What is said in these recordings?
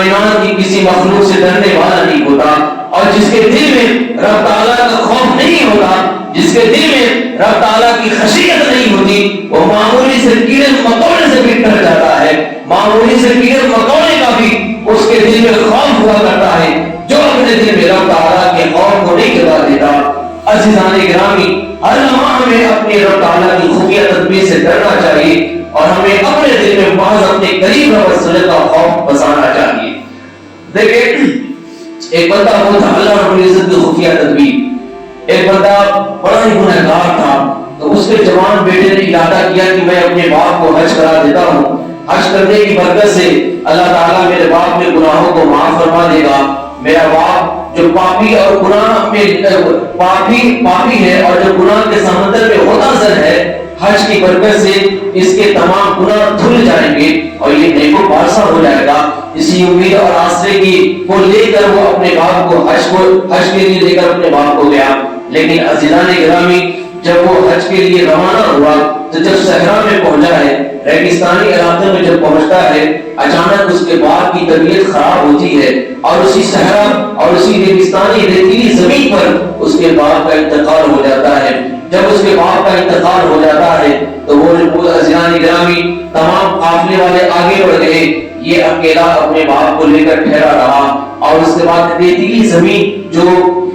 کائنات کی کسی مخلوق سے ڈرنے والا نہیں ہوتا، اور جس کے دل میں رب تعالیٰ کا خوف نہیں ہوتا، جس کے دل میں رب تعالیٰ کی خشیت نہیں ہوتی، وہ معمولی سے کیڑے مکوڑے سے بھی ڈر جاتا ہے، معمولی سے کیڑے مکوڑے کا بھی اس کے دل میں خوف ہوا کرتا ہے، جو اپنے دل میں رب تعالیٰ کے خوف کو نہیں جگا دیتا۔ عزیزان گرامی، ہر لمحہ ہمیں اپنے رب تعالیٰ کی خفیہ تدبیر سے ڈرنا چاہیے، اور ہمیں اپنے دل میں محض اپنے قریب رب صلی کا خوف بسانا چاہیے۔ دیکھیں، ایک بندہ وہ تھا اللہ رب العزت کی خفیہ تدبیر، ایک بندہ بڑا ہی گنہگار تھا، تو اس کے جوان بیٹے نے ارادہ کیا کہ میں اپنے باپ کو حج کرا دیتا ہوں، حج کرنے کی برکت سے اللہ تعالیٰ میرے باپ کے گناہوں کو معاف فرما دے گا، میرا باپ جو پاپی اور گناہ میں پاپی ہے اور جو گناہ کے سمندر میں منحصر ہے، حج کی برکت سے اس کے تمام گناہ دھل جائیں گے اور یہ نیک و پارسا ہو جائے گا۔ اسی امید اور آسرے کی کو لے کر وہ اپنے باپ کو حج کے لیے لے کر اپنے باپ کو گیا۔ لیکن عزیزان گرامی، جب وہ حج کے لیے روانہ ہوا تو جب صحرا میں پہنچا ہے، ریگستانی علاقے میں جب پہنچتا ہے، اچانک اس کے باپ کی طبیعت خراب ہوتی ہے اور اسی صحرا اور اسی ریگستانی ریتیلی زمین پر اس کے باپ کا انتقال ہو جاتا ہے۔ جب اس کے باپ کا انتقال ہو جاتا ہے تو وہ عزیزان گرامی تمام قافلے والے آگے بڑھ گئے، یہ اکیلا اپنے باپ کو لے کر ٹھہرا رہا، اور اس کے بعد ریتیلی زمین جو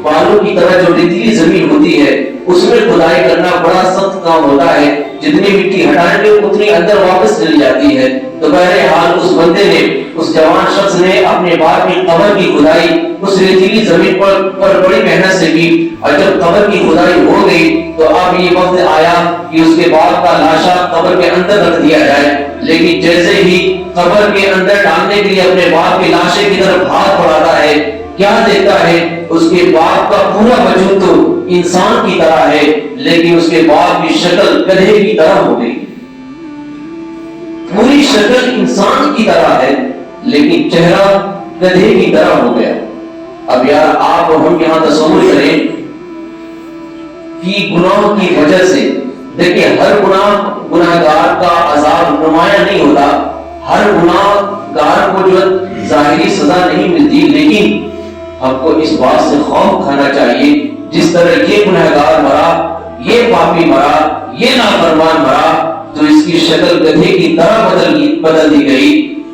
بالوں کی طرح جو ریتیلی زمین ہوتی ہے اس میں کھدائی کرنا بڑا سخت کام ہوتا ہے، جتنی مٹی ہٹائیں گے اتنی اندر واپس چلی جاتی ہے۔ تو بہرحال اس بندے نے، اس جوان شخص نے اپنے باپ کی قبر کی کھدائی اس ریتیلی زمین پر بڑی محنت سے کی، اور جب قبر کی کھدائی ہو گئی تو اب یہ وقت آیا کہ اس کے باپ کا لاشا قبر کے اندر رکھ دیا جائے۔ لیکن جیسے ہی قبر کے اندر ڈالنے کے لیے اپنے باپ کے لاشے کی طرف ہاتھ بڑھاتا ہے، کیا دیکھتا ہے؟ اس کے باپ کا پورا وجود تو انسان کی طرح ہے، لیکن اس کے باپ کی شکل گدھے کی طرح ہو گئی۔ پوری شکل انسان کی طرح ہے لیکن چہرہ گدھے کی طرح ہو گیا۔ اب یار آپ اور ہم یہاں تصور کریں کہ گناہ کی وجہ سے، دیکھیں ہر گناہگار کا عذاب نمایاں نہیں ہوتا، ہر گناہگار کو جو ظاہری سزا نہیں ملتی، لیکن ہم کو اس بات سے خوف کھانا چاہیے جس طرح یہ گنہگار مرا، یہ پاپی مرا، یہ نافرمان مرا تو اس کی شکل گدھے کی طرح بدل دی گئی۔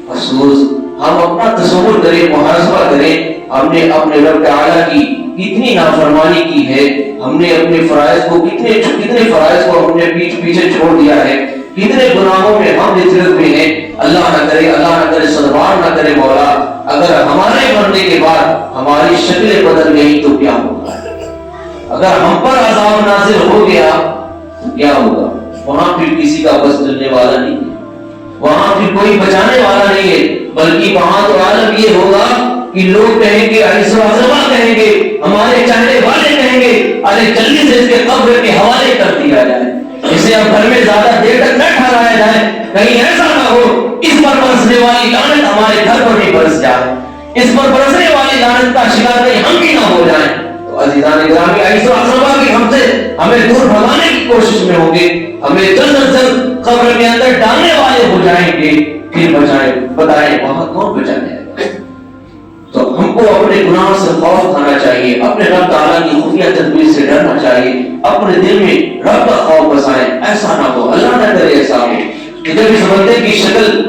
افسوس، ہم اپنا تصور کریں، محاسبہ کریں، ہم نے اپنے رب تعالیٰ کی کتنی نافرمانی کی ہے، ہم نے اپنے فرائض کو کتنے فرائض کو ہم نے پیچھے چھوڑ دیا ہے، کتنے گناہوں میں ہم لچڑ ہوئے ہیں۔ اللہ نہ کرے صدوار نہ کرے مولا، اگر ہمارے مرنے کے بعد ہماری شکلیں بدل گئی تو کیا ہوگا؟ اگر ہم پر عذاب نازل ہو گیا تو کیا ہوگا؟ وہاں پھر کسی کا بس چلنے والا نہیں ہے، وہاں پھر کوئی بچانے والا نہیں ہے، بلکہ وہاں تو عالم یہ ہوگا کہ لوگ کہیں گے، کہیں گے، ہمارے چاہنے والے کہیں گے، ارے جلدی سے اس کے قبر کے حوالے کر دیا جائے، اسے اب گھر میں زیادہ دیر تک نہ ٹھہرایا جائے، کہیں ایسا نہ ہو اس پر برسنے والی لعنت ہمارے گھر پر بھی برس جائے، اس پر برسنے والی لعنت کا شکار کہیں ہم بھی نہ ہو جائیں۔ تو عزیزان گرامی، ایسا اصحابہ کی ہمیں دور بھگانے کی کوشش میں ہوں گے، ہمیں جلد از جلد قبر کے اندر ڈالنے والے ہو جائیں گے، پھر بتائیں وہاں کون بچانے ہے؟ تو ہم کو اپنے گناہوں سے خوف کھانا چاہیے، اپنے رب تعالیٰ کی خفیہ تدبیر سے ڈرنا چاہیے، اپنے دل میں رب کا خوف بسائیں۔ ایسا نہ ہو، اللہ نہ کرے ایسا ہو کہ جب اس بندے کی شکل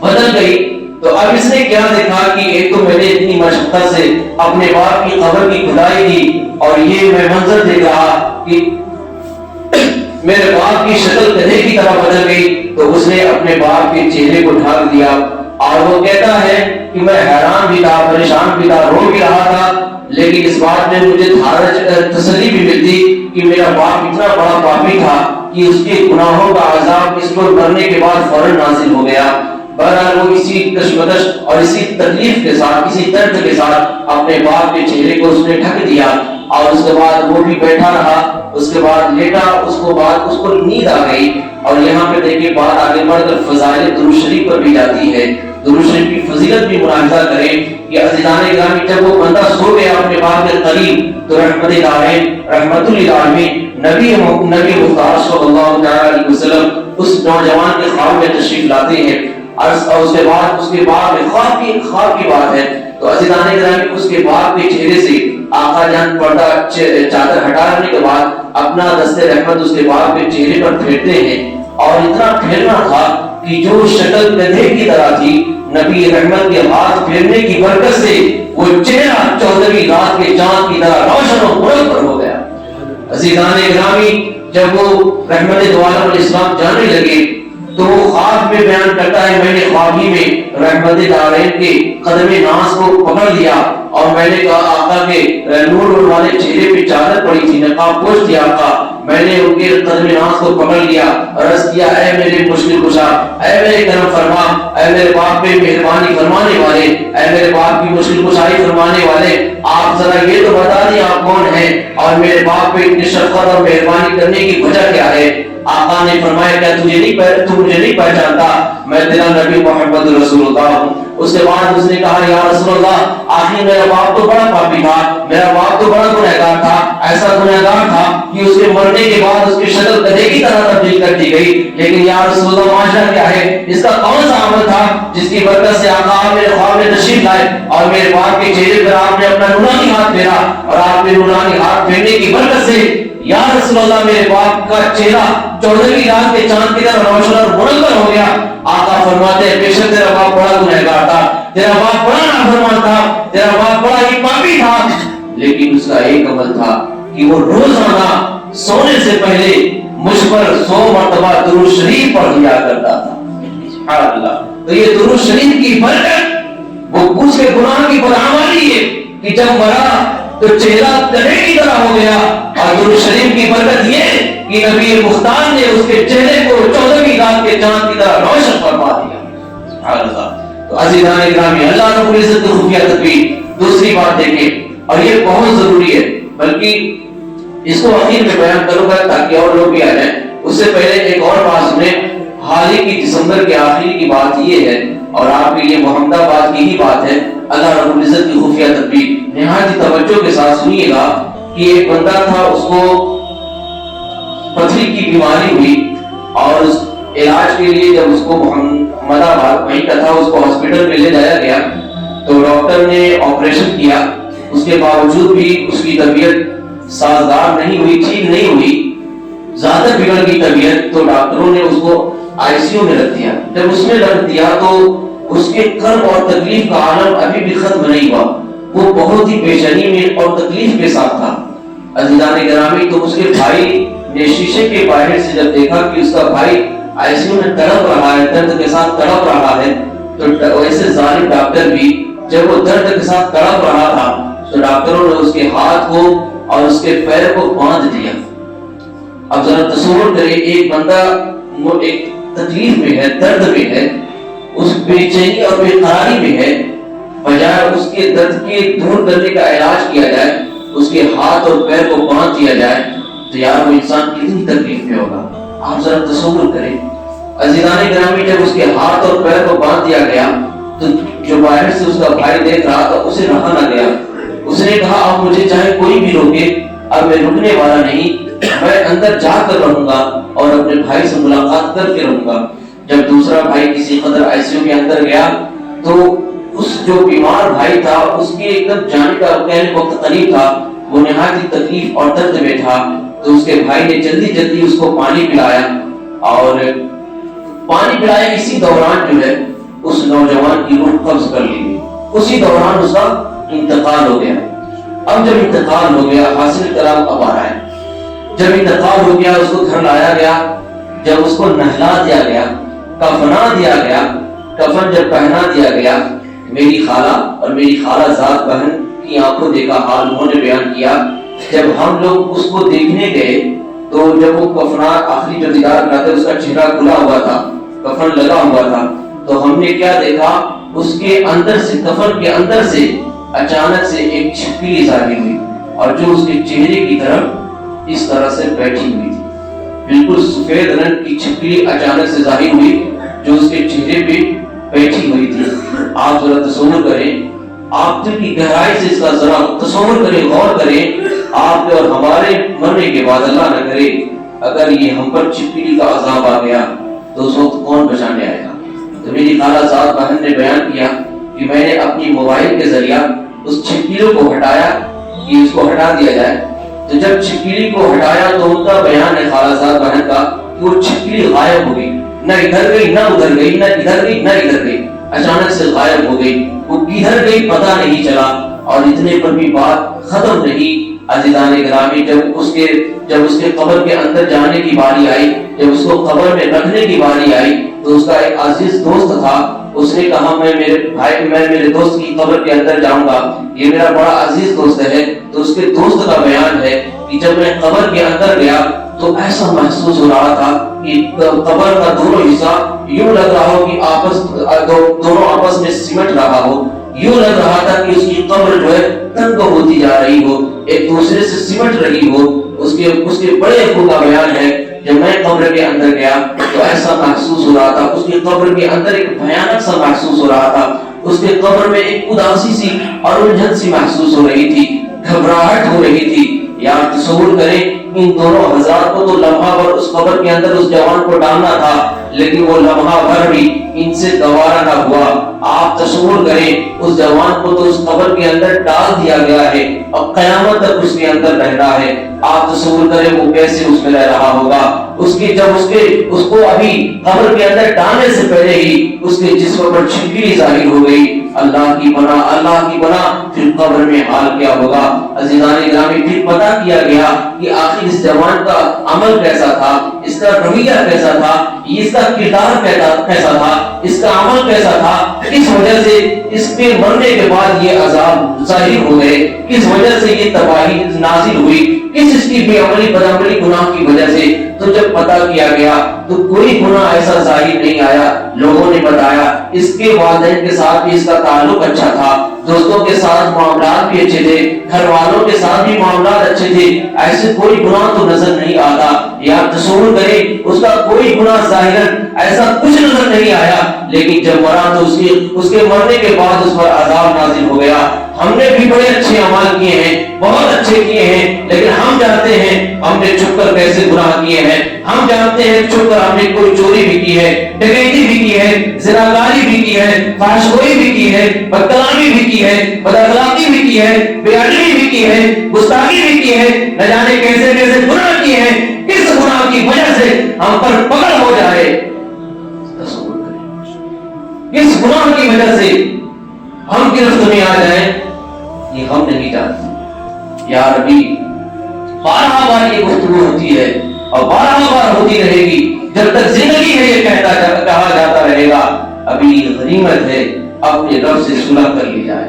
بدل گئی تو اب اس نے کیا دیکھا کہ ایک تو میں نے اتنی مشقت سے اپنے باپ کی قبر کی کھدائی کی اور یہ میں منظر دیکھ رہا کہ میرے باپ کی شکل گدھے کی طرح بدل گئی، تو اس نے اپنے باپ کے چہرے کو ڈھانپ دیا، اور وہ کہتا ہے کہ میں حیران بھی تھا، پریشان بھی تھا، رو بھی رہا تھا، لیکن اس بات میں مجھے تسلی بھی ملتی کہ میرا باپ اتنا بڑا پاپی تھا کہ اس کے گناہوں کا عذاب اس کو مرنے کے بعد فوراً نازل ہو گیا۔ بہرحال وہ اسی کشمکش اور اسی تکلیف کے ساتھ، اسی درد کے ساتھ اپنے باپ کے چہرے کو اس نے ڈھک دیا، اور اس کے بعد وہ بھی بیٹھا رہا، اس کے بعد لیٹا، اس کو نیند آ گئی۔ اور یہاں پہ دیکھیں بات آگے بڑھ کر فضائل درود شریف پر بھی جاتی ہے، درود شریف کی فضیلت بھی ملاحظہ کریں کہ عزیزان گرامی جب وہ بندہ سو گیا اپنے باپ کے قریب تو رحمت للعالمین نبی مختار صلی اللہ علیہ وسلم اس نوجوان کے خواب میں تشریف لاتے ہیں اور اس کے بعد میں خواب کی بات ہے. تو عزیزان گرامی اس کے بعد کے چہرے سے آقا جان پردہ چادر ہٹانے کے بعد اپنا دست رحمت اس کے بعد کے چہرے پر پھیرتے ہیں. اور اتنا پھیرنا تھا کہ جو شکل گدھے کی طرح تھی، نبی رحمت کے ہاتھ پھیرنے کی برکت سے وہ چہرہ 14ویں رات کے چاند کی طرح روشن و منور ہو گیا. عزیزان گرامی جب وہ رحمت دو عالم علیہ السلام جانے لگے تو وہ خواب میں بیان کرتا ہے، میں نے خواب ہی میں رحمت دارین کے قدم ناز کو پکڑ لیا اور میں نے کہا آقا کے نور والے چہرے پہ چادر پڑی تھی، نقاب پوش تھی آقا، میں نے ان کے قدم ناز کو پکڑ لیا، عرض کیا اے میرے مشکل کشا، اے میرے کرم فرما، اے میرے باپ پہ مہربانی فرمانے والے، اے میرے باپ کی مشکل کشائی فرمانے والے، آپ ذرا یہ تو بتا دیں آپ کون ہیں اور میرے باپ پہ اتنی شفقت اور مہربانی کرنے کی وجہ کیا ہے. آقا نے فرمایا کیا تو مجھے نہیں پہچانتا، میں تیرا نبی محمد رسول اللہ ہوں. اس کے بعد اس نے کہا یا رسول اللہ آخر میرا باپ تو بڑا پاپی تھا، میرا باپ تو بڑا گنہگار تھا، ایسا گنہگار تھا کہ اس کے مرنے کے بعد اس کی شکل گدھے کی طرح تبدیل کر دی گئی، لیکن یا رسول اللہ معاشرہ کیا ہے، اس کا کون سا عمل تھا جس کی برکت سے آقا آپ میرے خواب میں تشریف لائے اور میرے باپ کے چہرے پر آپ نے اپنا نورانی ہاتھ پھیرا اور آپ نے نورانی ہاتھ پھیرنے کی برکت سے یا رسول اللہ میرے باپ کا چہرہ 14ویں رات کے چاند کی طرح روشن اور منور ہو گیا. آقا فرماتے ہیں بے شک تیرا باپ بڑا گنہگار تھا، تیرا باپ بڑا نافرمان تھا، تیرا باپ بڑا ہی پاپی تھا، لیکن اس کا ایک عمل تھا کہ وہ روزانہ سونے سے پہلے مجھ پر 100 مرتبہ درود شریف پڑھ لیا کرتا تھا. سبحان اللہ. تو یہ درود شریف کی برکت وہ اس کے گناہ کی بدعملی ہے کہ جب مرا تو چہرہ گدھے کی طرح ہو گیا، اور درود شریف کی برکت یہ کہ نبی مختار نے اس کے چہرے کو 14ویں رات کے چاند کی طرح روشن فرما دیا. سبحان اللہ. تو عزیزان گرامی اللہ رب العزت کی خفیہ تدبیر. دوسری بات دیکھیں اور یہ بہت ضروری ہے، بلکہ اس کو اخیر میں بیان کروں گا تاکہ اور لوگ بھی آ جائیں. اس سے پہلے ایک اور بات سنیں. حال ہی کی دسمبر کے آخری کی بات یہ ہے اور آپ کے لیے محمد آباد کی ہی بات ہے. اللہ رب العزت کی خفیہ تدبیر نہایت توجہ کے ساتھ سنیے گا کہ ایک بندہ تھا، اس کو پتھری کی بیماری ہوئی اور اس علاج کے لیے جب اس کو محمد آباد وہیں کا تھا، اس کو ہاسپٹل میں لے جایا گیا تو ڈاکٹر نے آپریشن کیا. اس کے باوجود بھی اس کی طبیعت سازگار نہیں ہوئی، ٹھیک نہیں ہوئی، زیادہ بگڑ گئی طبیعت. تو ڈاکٹروں نے اس کو آئی سی یو میں رکھ دیا. جب اس میں رکھ دیا تو اس کے کرب اور تکلیف کا عالم ابھی بھی ختم نہیں ہوا. وہ بہت ہی بے چینی میں اور تکلیف کے ساتھ تھا. عزیزان گرامی تو اس کے بھائی نے شیشے کے باہر سے جب دیکھا کہ اس کا بھائی آئی سی یو میں تڑپ رہا ہے، درد کے ساتھ تڑپ رہا ہے، تو ایسے ظالم ڈاکٹر بھی جب وہ درد کے ساتھ تڑپ رہا تھا تو ڈاکٹروں نے اس کے ہاتھ کو اور اس کے پیر کو باندھ دیا. اب ذرا تصور کریں، ایک بندہ ایک تکلیف میں ہے، درد میں ہے، اس بے چینی اور بے قراری میں ہے، بجائے اس کے درد کے دور کرنے کا علاج کیا جائے، اس کے ہاتھ اور پیر کو باندھ دیا جائے تو یار وہ انسان کتنی تکلیف میں ہوگا. آپ ذرا تصور کریں. عزیزان گرامی جب اس کے ہاتھ اور پیر کو باندھ دیا گیا تو جو باہر سے اس کا بھائی دیکھ رہا تھا اسے رہا نہ گیا. اس نے کہا اب مجھے چاہے کوئی بھی روکے، اب میں رکنے والا نہیں، میں اندر جا کر رہوں گا اور اپنے بھائی سے ملاقات کر کے رہوں گا. جب دوسرا بھائی کسی قدر آئی سی یو کے اندر گیا تو اس جو بیمار بھائی تھا اس کے ایک دم جانے کا کہنے وقت قریب تھا، وہ نہایت تکلیف اور درد میں تھا. تو اس کے بھائی نے جلدی جلدی اس کو پانی پلایا اور پانی پلائے. اسی دوران جو ہے اس نوجوان کی روح قبض کر لی گئی. اسی دوران اس کا انتقال ہو گیا. اب جب انتقال ہو گیا حاصل کلام اب آ رہا ہے. جب انتقال ہو گیا اس کو گھر لایا گیا. جب اس کو نہلا دیا گیا، کفنا دیا گیا، کفن جب پہنا دیا گیا، میری خالہ اور میری خالہ زاد بہن کی آنکھوں دیکھا حال انہوں نے بیان کیا. جب ہم لوگ اس کو دیکھنے گئے تو جب وہ کفنا آخری جو دیدار کراتے اس کا چہرہ کھلا ہوا تھا، کفن لگا ہوا تھا، تو ہم نے کیا دیکھا، اس کے اندر سے کفن کے اندر سے اچانک سے ایک چھپکلی ظاہر ہوئی اور جو اس کے چہرے کی طرف اس طرح سے بیٹھی ہوئی تھی. بالکل سفید رنگ کی چھپکلی اچانک سے ظاہر ہوئی جو اس کے چہرے پہ بیٹھی ہوئی تھی. آپ ذرا تصور کریں، آپ دل کی گہرائی سے اس کا ذرا تصور کریں، غور کریں. آپ اور ہمارے مرنے کے بعد اللہ نہ کرے اگر یہ ہم پر چھپکلی کا عذاب آ گیا تو اس وقت کون بچانے آئے گا؟ تو میری خالہ زاد بہن نے بیان کیا کہ میں نے اپنی موبائل کے ذریعہ اس چھپکلیوں کو ہٹایا کہ اس کو ہٹا دیا جائے. تو جب چھپکلی کو ہٹایا تو ان کا بیان ہے خالہ زاد بہن کا کہ وہ چھپکلی غائب ہو گئی، نہ ادھر گئی نہ ادھر گئی، نہ ادھر گئی نہ ادھر گئی، اچانک سے غائب ہو گئی. وہ کدھر گئی پتہ نہیں چلا. اور اتنے پر بھی بات ختم نہیں عزیزان گرامی. جب اس کے قبر کے اندر جانے کی باری آئی، جب اس کو قبر میں رکھنے کی باری آئی، تو اس کا ایک عزیز دوست تھا. اس نے کہا میں میرے دوست کی قبر کے اندر جاؤں گا، یہ میرا بڑا عزیز دوست ہے. تو اس کے دوست کا بیان ہے کہ جب میں قبر کے اندر گیا تو ایسا محسوس ہو رہا تھا کہ قبر کا دونوں حصہ یوں لگ رہا ہو کہ دونوں آپس میں سمٹ رہا ہو. یوں لگ رہا تھا کہ اس کی قبر جو ہے تنگ ہوتی جا رہی ہو، ایک دوسرے سے سمٹ رہی ہو. اس کے بڑے ابو کا بیان ہے جب میں قبر کے اندر گیا تو ایسا محسوس ہو رہا تھا. اس کی قبر کے اندر ایک بھیانک سا محسوس ہو رہا تھا. اس کے قبر میں ایک اداسی سی اور الجھن سی محسوس ہو رہی تھی، گھبراہٹ ہو رہی تھی. یار تصور کریں ان دونوں حضرات کو تو لمحہ بھر اس قبر کے اندر اس جوان کو ڈالنا تھا، لیکن وہ لمحہ بھر بھی ان سے گوارا نہ ہوا. آپ تصور کریں اس جوان کو تو اس قبر کے اندر ڈال دیا گیا ہے اور قیامت تک اس کے اندر رہنا ہے. آپ تصور کریں وہ کیسے اس میں رہ رہا ہوگا. اس کو ابھی قبر کے اندر ڈالنے سے پہلے ہی اس کے جسم پر چھپکلی ظاہر ہو گئی. اللہ کی پناہ پھر قبر میں حال کیا ہوگا. عزیزان گرامی پھر پتہ کیا گیا کہ آخر اس جوان کا عمل کیسا تھا، اس کا رویہ کیسا تھا، اس کا کردار کیسا تھا، اس کا عمل کیسا تھا. کس وجہ سے اس کے مرنے کے بعد یہ عذاب ظاہر ہو گئے، کس وجہ سے یہ تباہی نازل ہوئی، کس اس کی بے عملی بدعملی گناہ کی وجہ سے. تو جب پتہ کیا گیا تو کوئی گناہ ایسا ظاہر نہیں آیا. لوگوں نے بتایا اس کے والدین کے ساتھ بھی اس کا تعلق اچھا تھا، دوستوں کے ساتھ معاملات بھی اچھے تھے، گھر والوں کے ساتھ بھی معاملات اچھے تھے، ایسے کوئی گناہ تو نظر نہیں آتا. یا تصور کریں اس کا کوئی گناہ ظاہراً ایسا کچھ نظر نہیں آیا، لیکن جب مرا تو اس کے مرنے کے بعد اس پر عذاب نازل ہو گیا. ہم نے بھی بڑے اچھے اعمال کیے ہیں، بہت اچھے کیے ہیں، لیکن ہم جانتے ہیں ہم نے چھپ کر کیسے گناہ کیے ہیں. ہم جانتے ہیں چھپ کر ہم نے کوئی چوری بھی کی ہے، ڈکیتی بھی کی ہے، زناکاری بھی کی ہے، فحشگوئی بھی کی ہے، بدکلامی بھی کی ہے، بداخلاقی بھی کی ہے، بے ادبی بھی کی ہے، گستاخی بھی کی ہے، نہ جانے کیسے کیسے گناہ کیے ہیں. کس گناہ کی وجہ سے ہم پر پکڑ ہو جائے، کس گناہ کی وجہ سے ہم گرفت میں آ جائیں، یہ ہم نہیں جانتے. یا ربی بارہ بار یہ گفتگو ہوتی ہے اور بارہ بار ہوتی رہے گی جب تک زندگی ہے. یہ کہا جاتا رہے گا ابھی غنیمت ہے اپنے رب سے صلح کر لی جائے،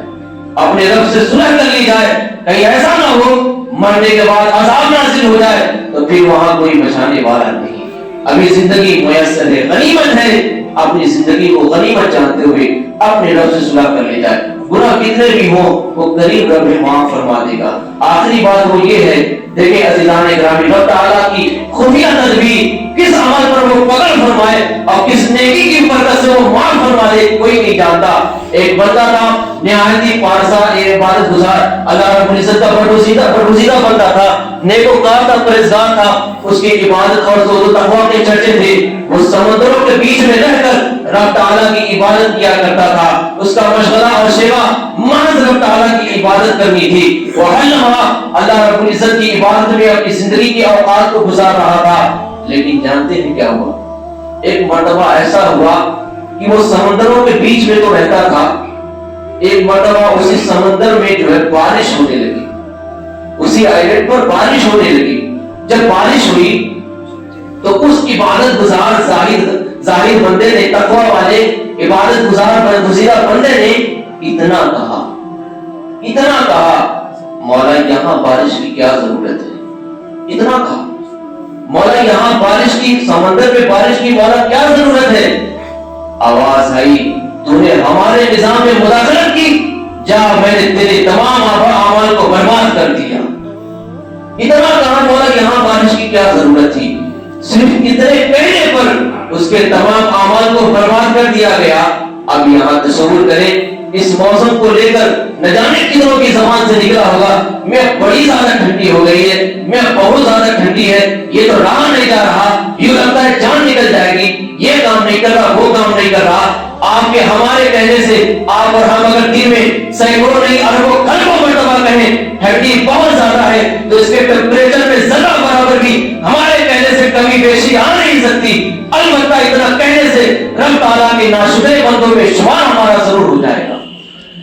اپنے رب سے صلح کر لی جائے. کہیں ایسا نہ ہو مرنے کے بعد عذاب نازل ہو جائے تو پھر وہاں کوئی بچانے والا نہیں. ابھی زندگی میسر ہے، غنیمت ہے. اپنی زندگی کو غنیمت جانتے ہوئے اپنے رب سے صلح کر لے جائے. گناہ کتنے بھی ہوں وہ قریب رب معاف فرما دے گا. آخری بات وہ یہ ہے، دیکھیں عزیزان گرامی رب تعالیٰ کی خفیہ تدبیر کس عمل پر وہ پکڑ فرمائے اور کس نیکی کی برکت سے وہ معاف فرما دے کوئی نہیں جانتا. ایک بندہ تھا نہایت ہی پارسا، عبادت گزار، اللہ رب العزت کا برگزیدہ بندہ تھا، نیکوکار تھا، پرہیزگار تھا. اس کی عبادت اور زہد و تقویٰ کے چرچے تھے. وہ سمندروں کے بیچ میں رہ کر رب تعالیٰ کی عبادت کیا کرتا تھا. اس کا مشغلہ اور شیوا محض رب تعالیٰ کی عبادت کرنی تھی. وہ ہر لمحہ اللہ رب العزت کی عبادت میں اپنی زندگی کے اوقات کو گزار رہا تھا. لیکن جانتے ہیں کیا ہوا؟ ایک مرتبہ ایسا ہوا کہ وہ سمندروں کے بیچ میں تو رہتا تھا، ایک مرتبہ اسی سمندر میں جو ہے بارش ہونے لگی، اسی آئلینڈ پر بارش ہونے لگی. جب بارش ہوئی تو اس عبادت گزار زاہد بندے نے، تقویٰ والے عبادت گزار برگزیدہ بندے نے اتنا کہا مولا یہاں بارش کی کیا ضرورت ہے. اتنا کہا مولا یہاں بارش کی، سمندر میں بارش کی مولا کیا ضرورت ہے. آواز آئی تو نے ہمارے نظام میں مداخلت کی، جا میں نے تیرے تمام اعمال کو برباد کر دیا. اتنا کہا مولا یہاں بارش کی کیا ضرورت تھی. صرف اتنے کہنے پر اس کے تمام اعمال کو برباد کر دیا گیا. اب یہاں تصور کریں اس موسم کو لے کر نہ جانے کتنوں کی زبان سے نکلا ہوگا میں بڑی زیادہ ٹھنڈی ہو گئی ہے، میں بہت زیادہ ٹھنڈی ہے، یہ تو رہا نہیں جا رہا، یوں لگتا ہے جان نکل جائے گی، یہ کام نہیں کر رہا، وہ کام نہیں کر رہا. آپ کے ہمارے کہنے سے آپ اور ہم اگر دن میں سینکڑوں نہیں اربوں کروڑوں مرتبہ کہیں ٹھنڈی بہت زیادہ ہے تو اس کے ٹیمپریچر میں ذرہ برابر بھی ہمارے کہنے سے کمی بیشی آ نہیں سکتی، البتہ اتنا کہنے سے رب تعالیٰ کے ناشکرے بندوں میں شمار ہمارا ضرور ہو جائے گا۔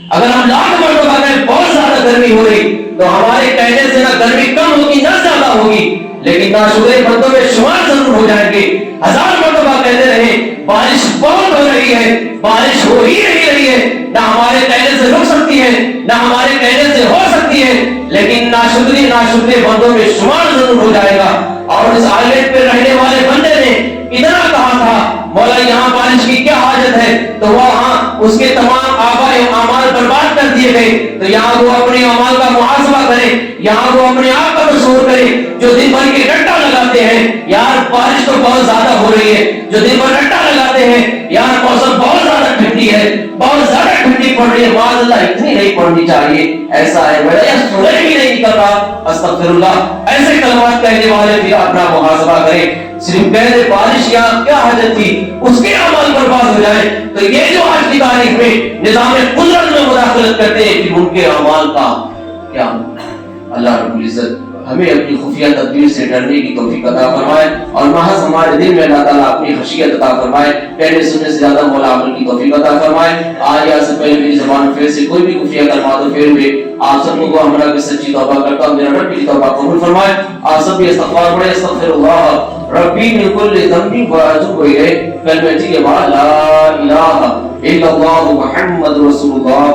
اگر ہم لاکھ مرتبہ کہیں بہت زیادہ گرمی ہو رہی تو ہمارے کہنے سے نہ گرمی کم ہوگی نہ زیادہ ہوگی، لیکن ناشکرے بندوں میں شمار ضرور ہو جائیں گے۔ ہزار مرتبہ کہتے رہے بارش بہت ہو رہی ہے، بارش ہو ہی نہیں رہی ہے، نہ ہمارے کہنے سے رک سکتی ہے نہ ہمارے کہنے سے ہو سکتی ہے، لیکن ناشکرے بندوں میں شمار ضرور ہو جائے گا۔ اور اس آیت پہ رہنے والے بندے نے اتنا کہا تھا مولا یہاں بارش کی کیا حاجت ہے، تو وہاں اس کے تمام آباء اعمال برباد کر دیے گئے، تو یہاں وہ اپنے اعمال کا محاسبہ کرے، یہاں وہ اپنے آپ کا تصور کرے جو دن بھر کے رٹا لگاتے ہیں یار بارش تو بہت زیادہ ہو رہی ہے، جو دن بھر رٹا لگاتے ہیں یار موسم بہت زیادہ ٹھنڈی ہے، بہت زیادہ ٹھنڈی پڑ رہی ہے، معاذ اللہ اتنی نہیں پڑنی چاہیے، ایسا ہے بڑا یا سورج بھی نہیں نکل رہا، استغفر اللہ، ایسے کلمات کہنے والے بھی اپنا محاسبہ کریں۔ صرف کہہ دے بارش یہاں کیا حاجت تھی، اس کے عمل برباد ہو جائے، تو یہ جو آج کی تاریخ میں نظام قدرت میں مداخلت کرتے ہیں کہ ان کے اعمال کا کیا۔ اللہ رب العزت ہمیں اپنی خفیہ تدبیر سے ڈرنے کی توفیق عطا فرمائے اور محض ہمارے دل میں اللہ تعالیٰ اپنی خشیت عطا فرمائے، کہنے سننے سے زیادہ مولا عمل کی توفیق عطا فرمائے۔ آج یا سے پہلے میری زبان پھر سے کوئی بھی خفیہ کلمات و فعل میں آپ سب کو ہمراہ کی سچی توبہ کرتا ہوں، میرا رب کی توبہ قبول فرمائے۔ آپ سب بھی استغفار پڑھیں، استغفر اللہ ربی من کل ذنب واتوب الیہ، کلمتی لا الہ الا اللہ محمد رسول اللہ۔